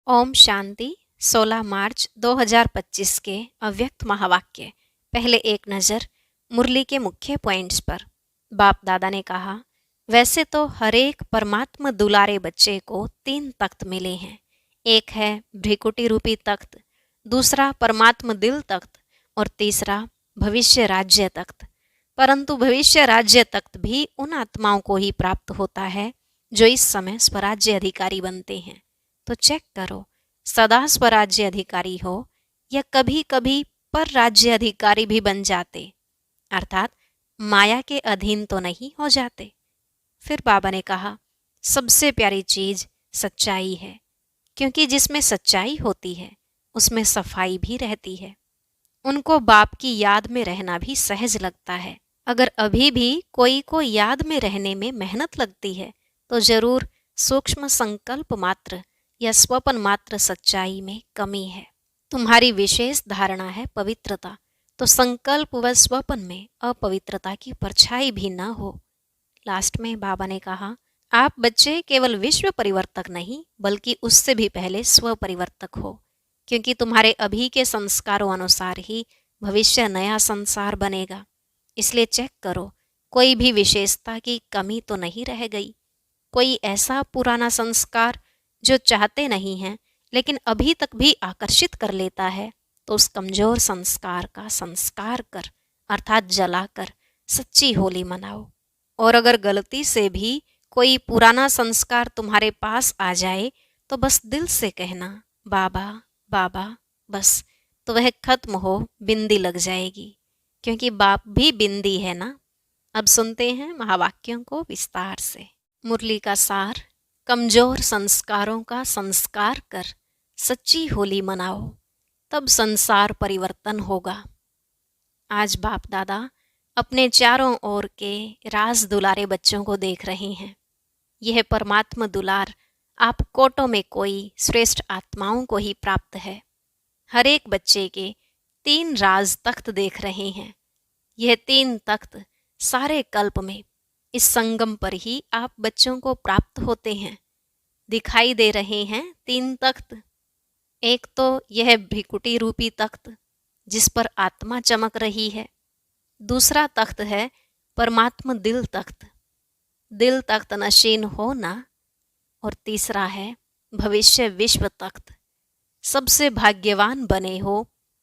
ओम शांति। 16 मार्च 2025 के अव्यक्त महावाक्य। पहले एक नज़र मुरली के मुख्य पॉइंट्स पर। बाप दादा ने कहा, वैसे तो हर एक परमात्मा दुलारे बच्चे को 3 तख्त मिले हैं। एक है भ्रिकुटी रूपी तख्त, दूसरा परमात्मा दिल तख्त और तीसरा भविष्य राज्य तख्त। परंतु भविष्य राज्य तख्त भी उन आत्माओं को ही प्राप्त होता है जो इस समय स्वराज्य अधिकारी बनते हैं। तो चेक करो, सदा स्वराज्य अधिकारी हो या कभी कभी पर राज्य अधिकारी भी बन जाते, अर्थात माया के अधीन तो नहीं हो जाते। फिर बाबा ने कहा, सबसे प्यारी चीज सच्चाई है, क्योंकि जिसमें सच्चाई होती है उसमें सफाई भी रहती है। उनको बाप की याद में रहना भी सहज लगता है। अगर अभी भी कोई को याद में रहने में मेहनत लगती है तो जरूर सूक्ष्म संकल्प मात्र या स्वपन मात्र सच्चाई में कमी है। तुम्हारी विशेष धारणा है पवित्रता, तो संकल्प व स्वपन में अपवित्रता की परछाई भी न हो। लास्ट में बाबा ने कहा, आप बच्चे केवल विश्व परिवर्तक नहीं बल्कि उससे भी पहले स्व परिवर्तक हो, क्योंकि तुम्हारे अभी के संस्कारों अनुसार ही भविष्य नया संसार बनेगा। इसलिए चेक करो, कोई भी विशेषता की कमी तो नहीं रह गई। कोई ऐसा पुराना संस्कार जो चाहते नहीं हैं लेकिन अभी तक भी आकर्षित कर लेता है, तो उस कमजोर संस्कार का संस्कार कर, अर्थात जलाकर सच्ची होली मनाओ। और अगर गलती से भी कोई पुराना संस्कार तुम्हारे पास आ जाए तो बस दिल से कहना बाबा बाबा, बस, तो वह खत्म हो, बिंदी लग जाएगी, क्योंकि बाप भी बिंदी है ना। अब सुनते हैं महावाक्यों को विस्तार से। मुरली का सार, कमजोर संस्कारों का संस्कार कर सच्ची होली मनाओ, तब संसार परिवर्तन होगा। आज बाप दादा अपने चारों ओर के राज दुलारे बच्चों को देख रहे हैं। यह परमात्मा दुलार आप कोटों में कोई श्रेष्ठ आत्माओं को ही प्राप्त है। हर एक बच्चे के 3 राज तख्त देख रहे हैं। यह 3 तख्त सारे कल्प में इस संगम पर ही आप बच्चों को प्राप्त होते हैं। दिखाई दे रहे हैं 3 तख्त। एक तो यह भ्रिकुटी रूपी तख्त जिस पर आत्मा चमक रही है। दूसरा तख्त है परमात्मा दिल तख्त, दिल तख्त नशीन हो ना। और तीसरा है भविष्य विश्व तख्त, सबसे भाग्यवान बने हो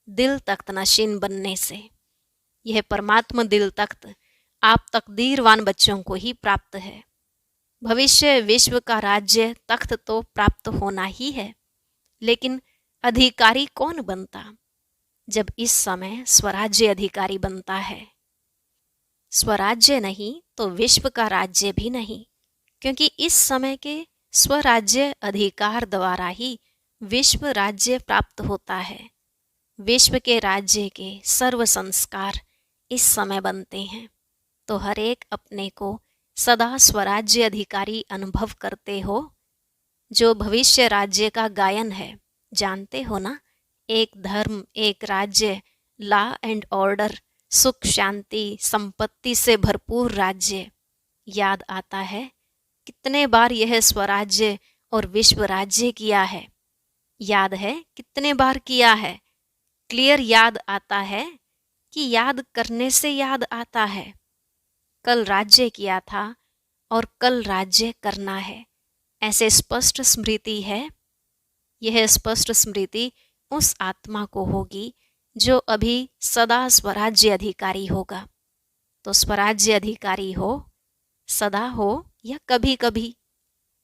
दिल तख्त नशीन बनने से। यह परमात्मा दिल तख्त आप तकदीरवान बच्चों को ही प्राप्त है। भविष्य विश्व का राज्य तख्त तो प्राप्त होना ही है, लेकिन अधिकारी कौन बनता? जब इस समय स्वराज्य अधिकारी बनता है। स्वराज्य नहीं तो विश्व का राज्य भी नहीं, क्योंकि इस समय के स्वराज्य अधिकार द्वारा ही विश्व राज्य प्राप्त होता है। विश्व के राज्य के सर्व संस्कार इस समय बनते हैं, तो हर एक अपने को सदा स्वराज्य अधिकारी अनुभव करते हो। जो भविष्य राज्य का गायन है, जानते हो ना, एक धर्म एक राज्य, लॉ एंड ऑर्डर, सुख शांति संपत्ति से भरपूर राज्य। याद आता है कितने बार यह स्वराज्य और विश्व राज्य किया है? याद है कितने बार किया है? क्लियर याद आता है कि याद करने से याद आता है? कल राज्य किया था और कल राज्य करना है, ऐसे स्पष्ट स्मृति है। यह स्पष्ट स्मृति उस आत्मा को होगी जो अभी सदा स्वराज्य अधिकारी होगा। तो स्वराज्य अधिकारी हो, सदा हो या कभी कभी,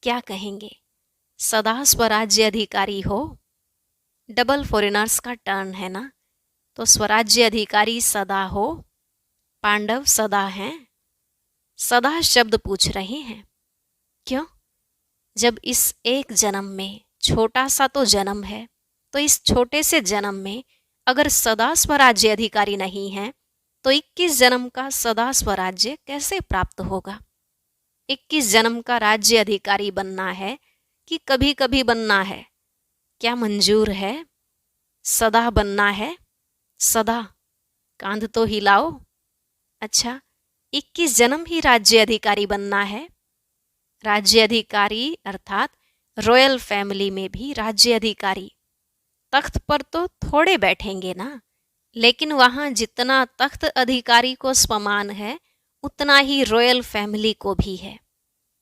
क्या कहेंगे? सदा स्वराज्य अधिकारी हो। डबल फॉरेनर्स का टर्न है ना, तो स्वराज्य अधिकारी सदा हो। पांडव सदा हैं। सदा शब्द पूछ रहे हैं, क्यों? जब इस एक जन्म में छोटा सा तो जन्म है, तो इस छोटे से जन्म में अगर सदा स्वराज्य अधिकारी नहीं है तो 21 जन्म का सदा स्वराज्य कैसे प्राप्त होगा? 21 जन्म का राज्य अधिकारी बनना है कि कभी कभी बनना है? क्या मंजूर है? सदा बनना है, सदा। कांध तो हिलाओ। अच्छा, 21 जन्म ही राज्य अधिकारी बनना है? राज्य अधिकारी अर्थात रॉयल फैमिली में भी राज्य अधिकारी तख्त पर तो थोड़े बैठेंगे ना, लेकिन वहां जितना तख्त अधिकारी को समान है उतना ही रॉयल फैमिली को भी है।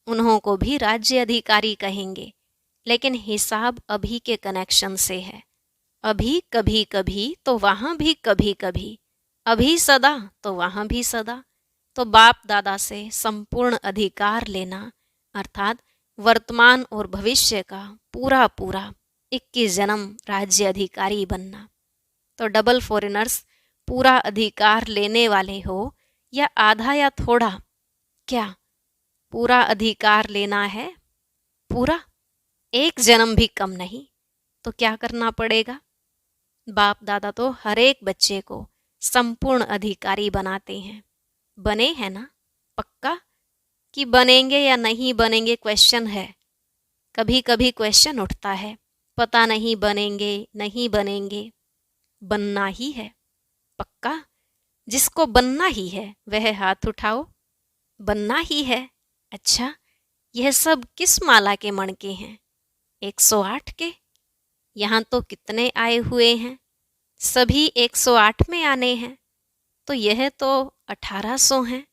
उन्हों को भी राज्य अधिकारी कहेंगे, लेकिन हिसाब अभी के कनेक्शन से है। अभी कभी कभी तो वहां भी कभी कभी, अभी सदा तो वहां भी सदा। तो बाप दादा से संपूर्ण अधिकार लेना अर्थात वर्तमान और भविष्य का पूरा पूरा 21 जन्म राज्य अधिकारी बनना। तो डबल फॉरेनर्स पूरा अधिकार लेने वाले हो या आधा या थोड़ा, क्या पूरा अधिकार लेना है? पूरा, एक जन्म भी कम नहीं। तो क्या करना पड़ेगा? बाप दादा तो हर एक बच्चे को संपूर्ण अधिकारी बनाते हैं। बने हैं ना? पक्का? कि बनेंगे या नहीं बनेंगे क्वेश्चन है। कभी कभी क्वेश्चन उठता है, पता नहीं बनेंगे नहीं बनेंगे। बनना ही है। पक्का? जिसको बनना ही है वह हाथ उठाओ। बनना ही है। अच्छा, यह सब किस माला के मणके हैं? 108 के? यहाँ तो कितने आए हुए हैं? सभी 108 में आने हैं। तो यह तो 1800 हैं।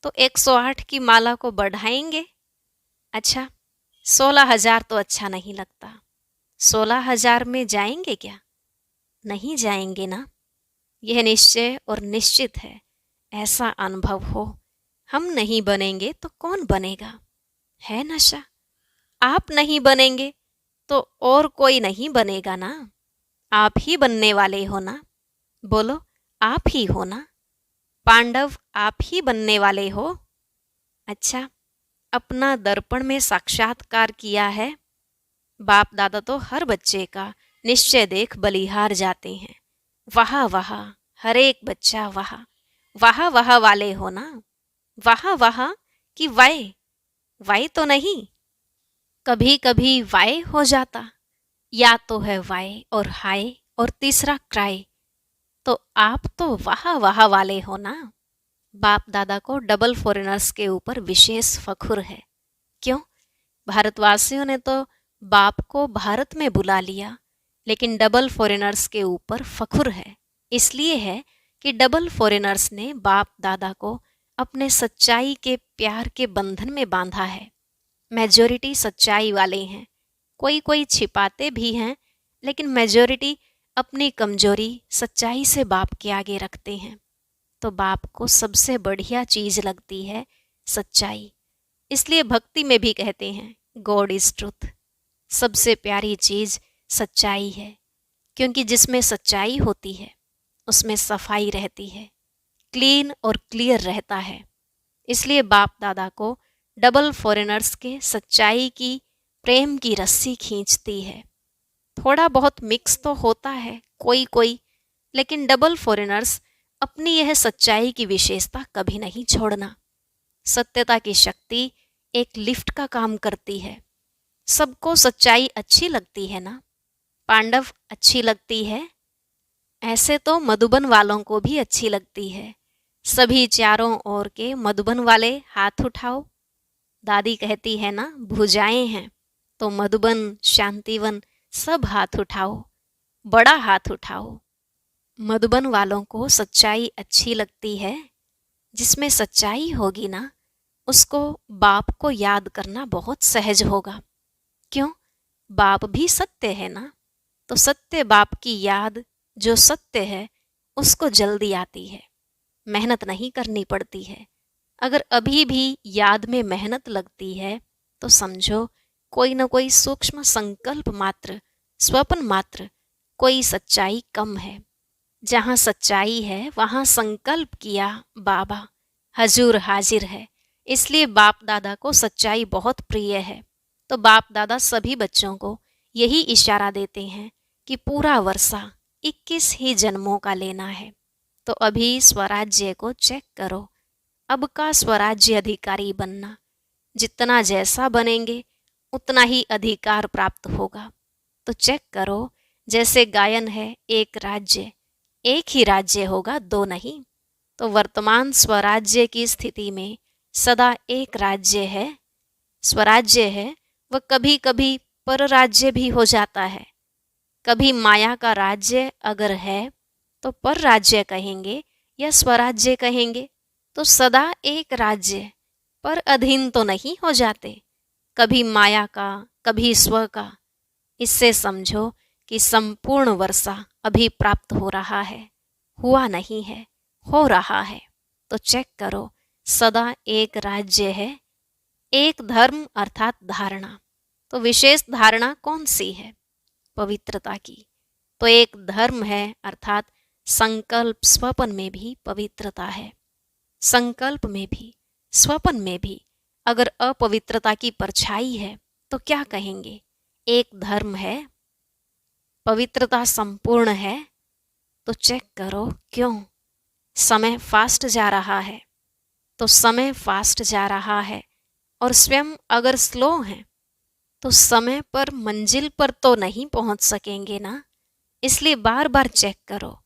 तो 108 की माला को बढ़ाएंगे। अच्छा, 16,000 तो अच्छा नहीं लगता। 16,000 में जाएंगे क्या? नहीं जाएंगे ना। यह निश्चय और निश्चित है। ऐसा अनुभव हो, हम नहीं बनेंगे तो कौन बनेगा? है नशा। आप नहीं बनेंगे तो और कोई नहीं बनेगा ना। आप ही बनने वाले हो ना। बोलो, आप ही हो ना। पांडव आप ही बनने वाले हो। अच्छा, अपना दर्पण में साक्षात्कार किया है? बाप दादा तो हर बच्चे का निश्चय देख बलिहार जाते हैं। वाह वाह, हर एक बच्चा वाह वाह वाह वाले हो ना। वाह वाह कि वाय? वाय तो नहीं, कभी कभी वाय हो जाता। या तो है वाय और हाय और तीसरा क्राय। तो आप तो वाह वाह वाले हो ना। बाप दादा को डबल फॉरेनर्स के ऊपर विशेष फखुर है। क्यों? भारतवासियों ने तो बाप को भारत में बुला लिया, लेकिन डबल फॉरेनर्स के ऊपर फखुर है। इसलिए है कि डबल फॉरेनर्स ने बाप दादा को अपने सच्चाई के प्यार के बंधन में बांधा है। मेजॉरिटी सच्चाई वाले हैं। कोई कोई छिपाते भी हैं, लेकिन मेजॉरिटी अपनी कमजोरी सच्चाई से बाप के आगे रखते हैं। तो बाप को सबसे बढ़िया चीज लगती है सच्चाई। इसलिए भक्ति में भी कहते हैं गॉड इज ट्रुथ। सबसे प्यारी चीज सच्चाई है, क्योंकि जिसमें सच्चाई होती है उसमें सफाई रहती है, क्लीन और क्लियर रहता है। इसलिए बाप दादा को डबल फॉरेनर्स के सच्चाई की प्रेम की रस्सी खींचती है। थोड़ा बहुत मिक्स तो होता है कोई कोई, लेकिन डबल फॉरेनर्स अपनी यह सच्चाई की विशेषता कभी नहीं छोड़ना। सत्यता की शक्ति एक लिफ्ट का काम करती है। सबको सच्चाई अच्छी लगती है ना। पांडव अच्छी लगती है। ऐसे तो मधुबन वालों को भी अच्छी लगती है। सभी चारों ओर के मधुबन वाले हाथ उठाओ। दादी कहती है ना, भुजाएं हैं तो मधुबन शांतिवन सब हाथ उठाओ, बड़ा हाथ उठाओ। मधुबन वालों को सच्चाई अच्छी लगती है। जिसमें सच्चाई होगी ना, उसको बाप को याद करना बहुत सहज होगा। क्यों? बाप भी सत्य है ना। तो सत्य बाप की याद जो सत्य है उसको जल्दी आती है, मेहनत नहीं करनी पड़ती है। अगर अभी भी याद में मेहनत लगती है तो समझो कोई न कोई सूक्ष्म संकल्प मात्र, स्वप्न मात्र, कोई सच्चाई कम है। जहाँ सच्चाई है वहाँ संकल्प किया बाबा हजूर हाजिर है। इसलिए बाप दादा को सच्चाई बहुत प्रिय है। तो बाप दादा सभी बच्चों को यही इशारा देते हैं कि पूरा वर्षा 21 ही जन्मों का लेना है। तो अभी स्वराज्य को चेक करो। अब का स्वराज्य अधिकारी बनना। जितना जैसा बनेंगे उतना ही अधिकार प्राप्त होगा। तो चेक करो, जैसे गायन है एक राज्य, एक ही राज्य होगा, दो नहीं। तो वर्तमान स्वराज्य की स्थिति में सदा एक राज्य है, स्वराज्य है, वह कभी कभी पर राज्य भी हो जाता है। कभी माया का राज्य अगर है तो पर राज्य कहेंगे या स्वराज्य कहेंगे, तो सदा एक राज्य पर अधीन तो नहीं हो जाते, कभी माया का कभी स्व का। इससे समझो कि संपूर्ण वर्षा अभी प्राप्त हो रहा है, हुआ नहीं है, हो रहा है। तो चेक करो, सदा एक राज्य है, एक धर्म अर्थात धारणा। तो विशेष धारणा कौन सी है? पवित्रता की। तो एक धर्म है अर्थात संकल्प स्वपन में भी पवित्रता है। संकल्प में भी स्वपन में भी अगर अपवित्रता की परछाई है तो क्या कहेंगे? एक धर्म है, पवित्रता संपूर्ण है। तो चेक करो क्यों? समय फास्ट जा रहा है, तो समय फास्ट जा रहा है और स्वयं अगर स्लो है तो समय पर मंजिल पर तो नहीं पहुंच सकेंगे ना। इसलिए बार बार चेक करो,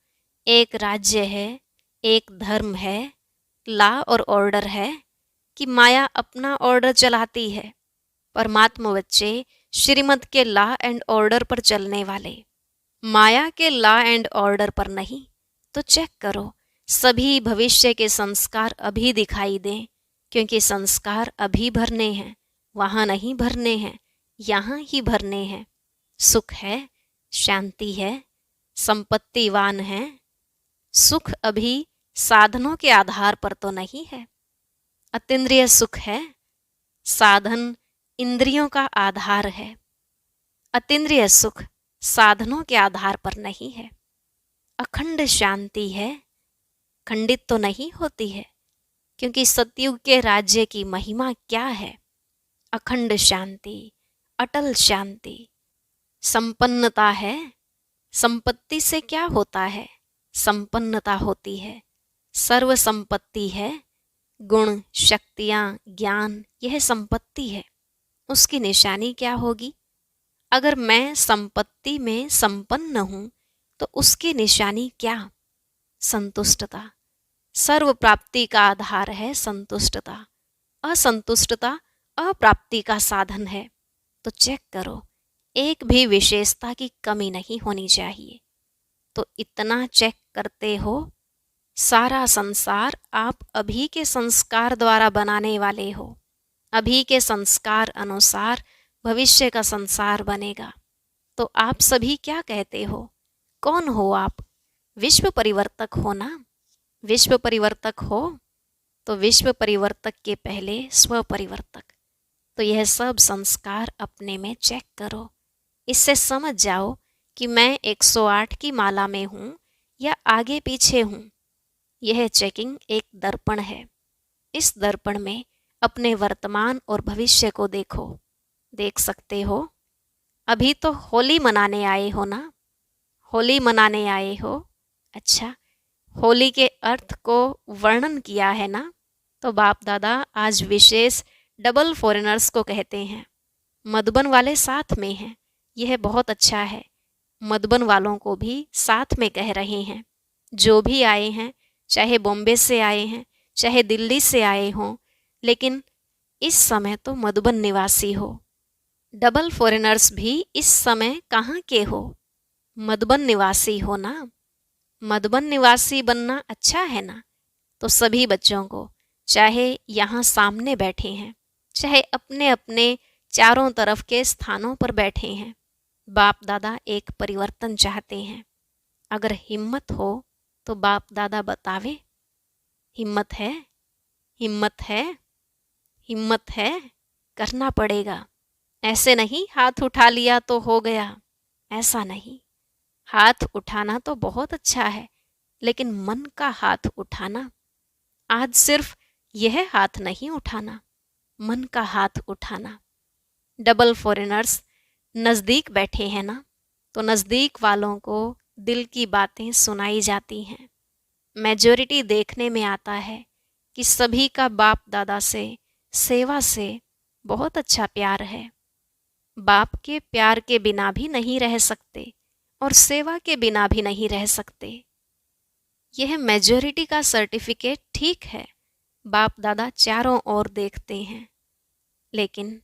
एक राज्य है, एक धर्म है, लॉ और ऑर्डर है कि माया अपना ऑर्डर चलाती है, परमात्मा बच्चे श्रीमत के लॉ एंड ऑर्डर पर चलने वाले, माया के लॉ एंड ऑर्डर पर नहीं। तो चेक करो, सभी भविष्य के संस्कार अभी दिखाई दें, क्योंकि संस्कार अभी भरने हैं, वहां नहीं भरने हैं, यहाँ ही भरने हैं। सुख है, शांति है, संपत्तिवान है। सुख अभी साधनों के आधार पर तो नहीं है। अतीन्द्रिय सुख है, साधन इंद्रियों का आधार है। अतीन्द्रिय सुख साधनों के आधार पर नहीं है। अखंड शांति है, खंडित तो नहीं होती है, क्योंकि सतयुग के राज्य की महिमा क्या है? अखंड शांति, अटल शांति। संपन्नता है, संपत्ति से क्या होता है? संपन्नता होती है। सर्व संपत्ति है, गुण, शक्तियां, ज्ञान, यह संपत्ति है। उसकी निशानी क्या होगी? अगर मैं संपत्ति में संपन्न हूं तो उसकी निशानी क्या? संतुष्टता। सर्व प्राप्ति का आधार है संतुष्टता। असंतुष्टता अप्राप्ति का साधन है। तो चेक करो, एक भी विशेषता की कमी नहीं होनी चाहिए। तो इतना चेक करते हो, सारा संसार आप अभी के संस्कार द्वारा बनाने वाले हो। अभी के संस्कार अनुसार भविष्य का संसार बनेगा। तो आप सभी क्या कहते हो? कौन हो आप? विश्व परिवर्तक हो ना? विश्व परिवर्तक हो तो विश्व परिवर्तक के पहले स्व परिवर्तक। तो यह सब संस्कार अपने में चेक करो। इससे समझ जाओ कि मैं 108 की माला में हूं या आगे पीछे हूं। यह चेकिंग एक दर्पण है। इस दर्पण में अपने वर्तमान और भविष्य को देखो। देख सकते हो। अभी तो होली मनाने आए हो ना? होली मनाने आए हो। अच्छा, होली के अर्थ को वर्णन किया है ना? तो बाप दादा आज विशेष डबल फॉरेनर्स को कहते हैं। मधुबन वाले साथ में हैं, यह बहुत अच्छा है। मधुबन वालों को भी साथ में कह रहे हैं। जो भी आए हैं, चाहे बॉम्बे से आए हैं, चाहे दिल्ली से आए हों, लेकिन इस समय तो मधुबन निवासी हो। डबल फॉरेनर्स भी इस समय कहाँ के हो? मधुबन निवासी हो ना? मधुबन निवासी बनना अच्छा है ना? तो सभी बच्चों को, चाहे यहाँ सामने बैठे हैं, चाहे अपने अपने चारों तरफ के स्थानों पर बैठे हैं, बाप दादा एक परिवर्तन चाहते हैं। अगर हिम्मत हो तो बाप दादा बतावे। हिम्मत है, हिम्मत है, हिम्मत है, करना पड़ेगा। ऐसे नहीं हाथ उठा लिया तो हो गया, ऐसा नहीं। हाथ उठाना तो बहुत अच्छा है, लेकिन मन का हाथ उठाना। आज सिर्फ यह हाथ नहीं उठाना, मन का हाथ उठाना। डबल फॉरेनर्स नज़दीक बैठे हैं ना? तो नज़दीक वालों को दिल की बातें सुनाई जाती हैं। मेजॉरिटी देखने में आता है कि सभी का बाप दादा से, सेवा से बहुत अच्छा प्यार है। बाप के प्यार के बिना भी नहीं रह सकते और सेवा के बिना भी नहीं रह सकते। यह मेजॉरिटी का सर्टिफिकेट ठीक है। बाप दादा चारों ओर देखते हैं, लेकिन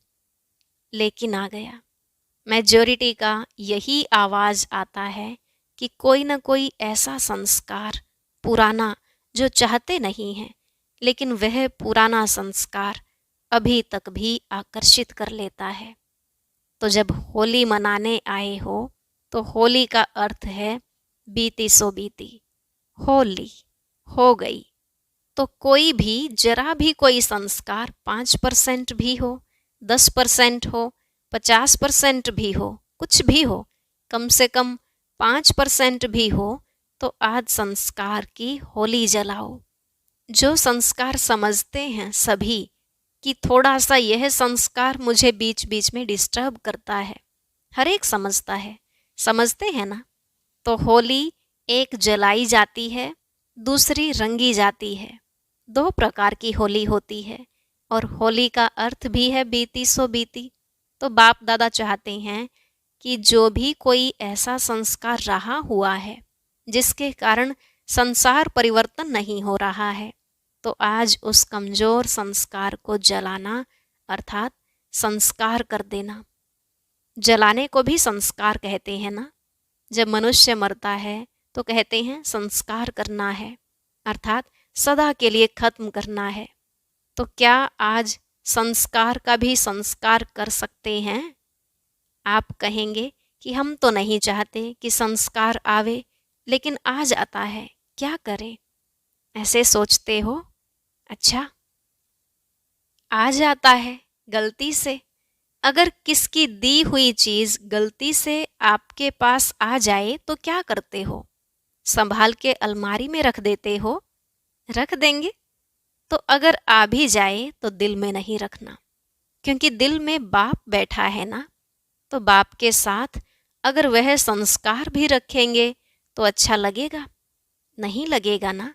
लेकिन आ गया। मेजॉरिटी का यही आवाज़ आता है कि कोई ना कोई ऐसा संस्कार पुराना जो चाहते नहीं हैं, लेकिन वह पुराना संस्कार अभी तक भी आकर्षित कर लेता है। तो जब होली मनाने आए हो तो होली का अर्थ है बीती सो बीती, होली हो गई। तो कोई भी जरा भी कोई संस्कार 5% भी हो, 10% हो, 50% भी हो, कुछ भी हो, कम से कम 5% भी हो, तो आज संस्कार की होली जलाओ। जो संस्कार समझते हैं सभी कि थोड़ा सा यह संस्कार मुझे बीच बीच में डिस्टर्ब करता है, हर एक समझता है, समझते हैं ना। तो होली एक जलाई जाती है, दूसरी रंगी जाती है। 2 प्रकार की होली होती है और होली का अर्थ भी है बीती सो बीती। तो बाप दादा चाहते हैं कि जो भी कोई ऐसा संस्कार रहा हुआ है जिसके कारण संसार परिवर्तन नहीं हो रहा है, तो आज उस कमजोर संस्कार को जलाना अर्थात संस्कार कर देना। जलाने को भी संस्कार कहते हैं ना। जब मनुष्य मरता है तो कहते हैं संस्कार करना है, अर्थात सदा के लिए खत्म करना है। तो क्या आज संस्कार का भी संस्कार कर सकते हैं? आप कहेंगे कि हम तो नहीं चाहते कि संस्कार आवे, लेकिन आ जाता है, क्या करें? ऐसे सोचते हो? अच्छा, आ जाता है गलती से। अगर किसकी दी हुई चीज गलती से आपके पास आ जाए तो क्या करते हो? संभाल के अलमारी में रख देते हो? रख देंगे। तो अगर आ भी जाए तो दिल में नहीं रखना, क्योंकि दिल में बाप बैठा है ना। तो बाप के साथ अगर वह संस्कार भी रखेंगे तो अच्छा लगेगा? नहीं लगेगा ना।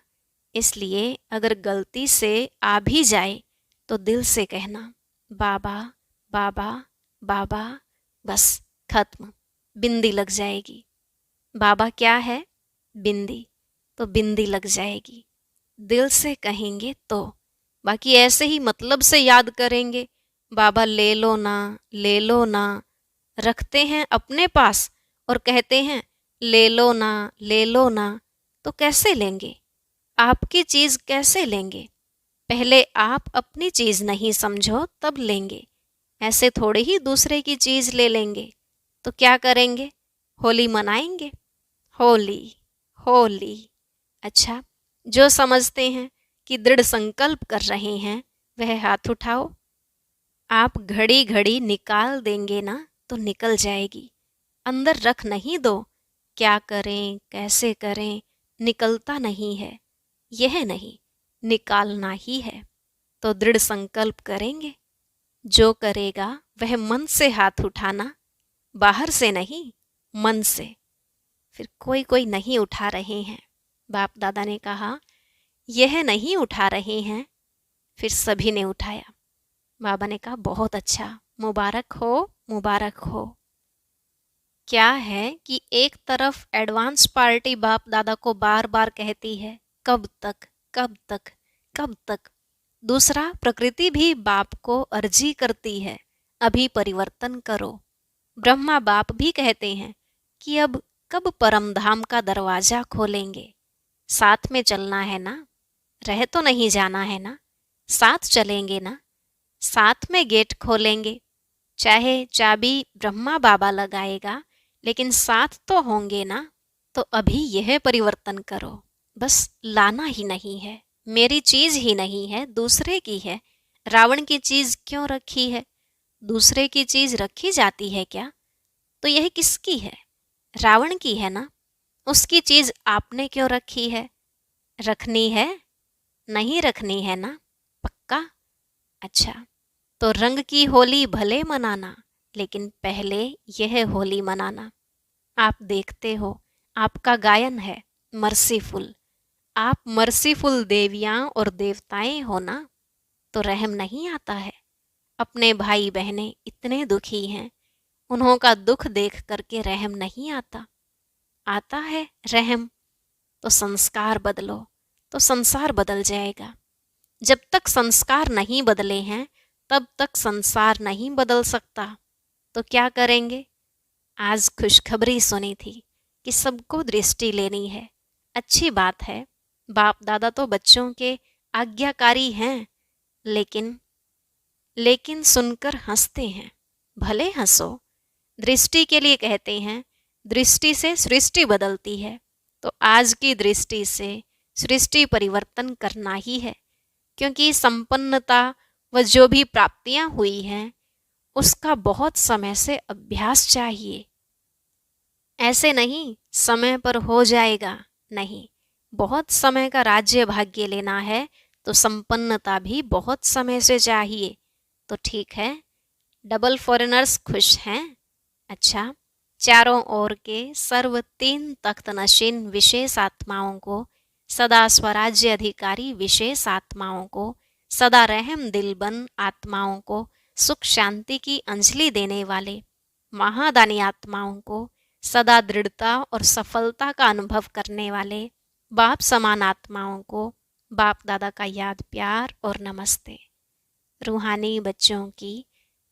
इसलिए अगर गलती से आ भी जाए तो दिल से कहना बाबा बाबा बाबा, बस खत्म, बिंदी लग जाएगी। बाबा क्या है? बिंदी। तो बिंदी लग जाएगी। दिल से कहेंगे तो, बाकी ऐसे ही मतलब से याद करेंगे, बाबा ले लो ना, ले लो ना, रखते हैं अपने पास और कहते हैं ले लो ना, ले लो ना। तो कैसे लेंगे? आपकी चीज कैसे लेंगे? पहले आप अपनी चीज नहीं समझो तब लेंगे। ऐसे थोड़े ही दूसरे की चीज ले लेंगे। तो क्या करेंगे? होली मनाएंगे। होली होली। अच्छा, जो समझते हैं कि दृढ़ संकल्प कर रहे हैं वह हाथ उठाओ। आप घड़ी घड़ी निकाल देंगे ना तो निकल जाएगी, अंदर रख नहीं दो। क्या करें, कैसे करें, निकलता नहीं है, यह नहीं, निकालना ही है। तो दृढ़ संकल्प करेंगे। जो करेगा वह मन से हाथ उठाना, बाहर से नहीं, मन से। फिर कोई कोई नहीं उठा रहे हैं। बाप दादा ने कहा यह नहीं उठा रहे हैं। फिर सभी ने उठाया। बाबा ने कहा बहुत अच्छा, मुबारक हो, मुबारक हो। क्या है कि एक तरफ एडवांस पार्टी बाप दादा को बार बार कहती है कब तक, कब तक, कब तक। दूसरा प्रकृति भी बाप को अर्जी करती है अभी परिवर्तन करो। ब्रह्मा बाप भी कहते हैं कि अब कब परम धाम का दरवाजा खोलेंगे। साथ में चलना है ना, रह तो नहीं जाना है ना, साथ चलेंगे ना, साथ में गेट खोलेंगे। चाहे चाबी ब्रह्मा बाबा लगाएगा, लेकिन साथ तो होंगे ना। तो अभी यह परिवर्तन करो, बस लाना ही नहीं है। मेरी चीज ही नहीं है, दूसरे की है। रावण की चीज क्यों रखी है? दूसरे की चीज रखी जाती है क्या? तो यह किसकी है? रावण की है ना। उसकी चीज आपने क्यों रखी है? रखनी है? नहीं रखनी है ना, पक्का? अच्छा, तो रंग की होली भले मनाना, लेकिन पहले यह होली मनाना। आप देखते हो, आपका गायन है मर्सीफुल। आप मर्सीफुल देवियां और देवताएं हो ना, तो रहम नहीं आता है? अपने भाई बहनें इतने दुखी हैं, उन्हों का दुख देख करके रहम नहीं आता? आता है रहम। तो संस्कार बदलो, तो संसार बदल जाएगा। जब तक संस्कार नहीं बदले हैं तब तक संसार नहीं बदल सकता। तो क्या करेंगे? आज खुशखबरी सुनी थी कि सबको दृष्टि लेनी है। अच्छी बात है, बाप दादा तो बच्चों के आज्ञाकारी हैं, लेकिन लेकिन सुनकर हंसते हैं। भले हंसो, दृष्टि के लिए कहते हैं, दृष्टि से सृष्टि बदलती है। तो आज की दृष्टि से सृष्टि परिवर्तन करना ही है, क्योंकि संपन्नता व जो भी प्राप्तियां हुई हैं उसका बहुत समय से अभ्यास चाहिए। ऐसे नहीं समय पर हो जाएगा, नहीं, बहुत समय का राज्य भाग्य लेना है तो संपन्नता भी बहुत समय से चाहिए। तो ठीक है, डबल फॉरेनर्स खुश हैं? अच्छा, चारों ओर के सर्व तीन तख्त नशीन विशेष आत्माओं को, सदा स्वराज्य अधिकारी विशेष आत्माओं को, सदा रहम दिलबन आत्माओं को, सुख शांति की अंजलि देने वाले महादानी आत्माओं को, सदा दृढ़ता और सफलता का अनुभव करने वाले बाप समान आत्माओं को बाप दादा का याद प्यार और नमस्ते। रूहानी बच्चों की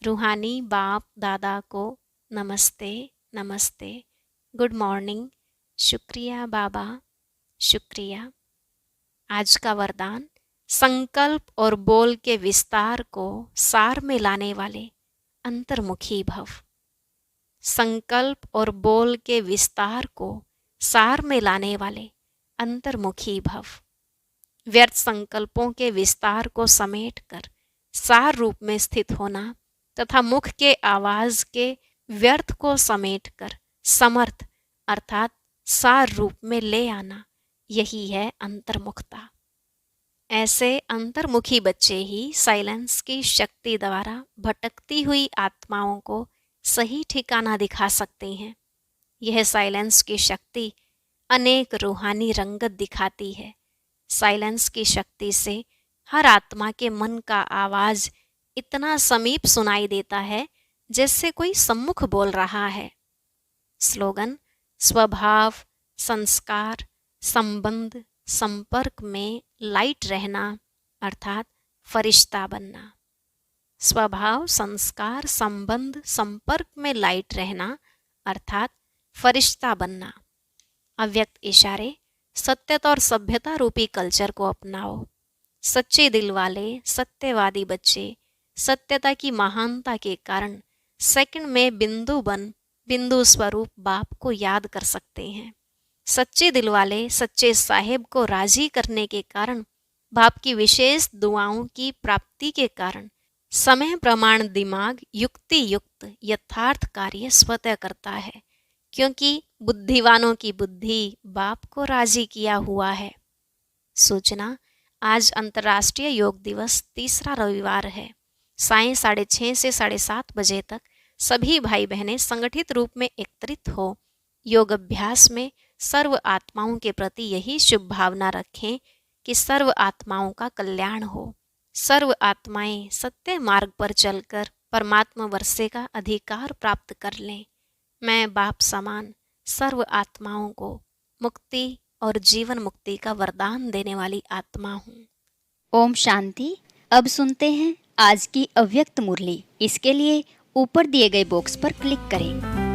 रूहानी बाप दादा को नमस्ते नमस्ते, गुड मॉर्निंग, शुक्रिया बाबा, शुक्रिया। आज का वरदान, संकल्प और बोल के विस्तार को सार में लाने वाले अंतर्मुखी भव। संकल्प और बोल के विस्तार को सार में लाने वाले अंतर्मुखी भव। व्यर्थ संकल्पों के विस्तार को समेटकर सार रूप में स्थित होना तथा मुख के आवाज के व्यर्थ को समेटकर समर्थ अर्थात सार रूप में ले आना, यही है अंतर्मुखता। ऐसे अंतर्मुखी बच्चे ही साइलेंस की शक्ति द्वारा भटकती हुई आत्माओं को सही ठिकाना दिखा सकते हैं। यह साइलेंस की शक्ति अनेक रूहानी रंगत दिखाती है। साइलेंस की शक्ति से हर आत्मा के मन का आवाज इतना समीप सुनाई देता है जैसे कोई सम्मुख बोल रहा है। स्लोगन, स्वभाव, संस्कार, संबंध, संपर्क में लाइट रहना अर्थात फरिश्ता बनना। स्वभाव, संस्कार, संबंध, संपर्क में लाइट रहना अर्थात फरिश्ता बनना। अव्यक्त इशारे, सत्यता और सभ्यता रूपी कल्चर को अपनाओ। सच्चे दिल वाले सत्यवादी बच्चे सत्यता की महानता के कारण सेकंड में बिंदु बन बिंदु स्वरूप बाप को याद कर सकते हैं। सच्चे दिल वाले सच्चे साहेब को राजी करने के कारण बाप की विशेष दुआओं की प्राप्ति के कारण समय प्रमाण दिमाग युक्ति युक्त यथार्थ कार्य स्वतः करता है, क्योंकि बुद्धिवानों की बुद्धि बाप को राजी किया हुआ है। सूचना, आज अंतर्राष्ट्रीय योग दिवस तीसरा रविवार है। सायं 6:30 से 7:30 बजे तक सभी भाई बहनें संगठित रूप में एकत्रित हो योग अभ्यास में सर्व आत्माओं के प्रति यही शुभ भावना रखें कि सर्व आत्माओं का कल्याण हो। सर्व आत्माएं सत्य मार्ग पर चलकर परमात्मा वर्षे का अधिकार प्राप्त कर लें। मैं बाप समान सर्व आत्माओं को मुक्ति और जीवन मुक्ति का वरदान देने वाली आत्मा हूँ। ओम शांति। अब सुनते हैं आज की अव्यक्त मुरली। इसके लिए ऊपर दिए गए बॉक्स पर क्लिक करें।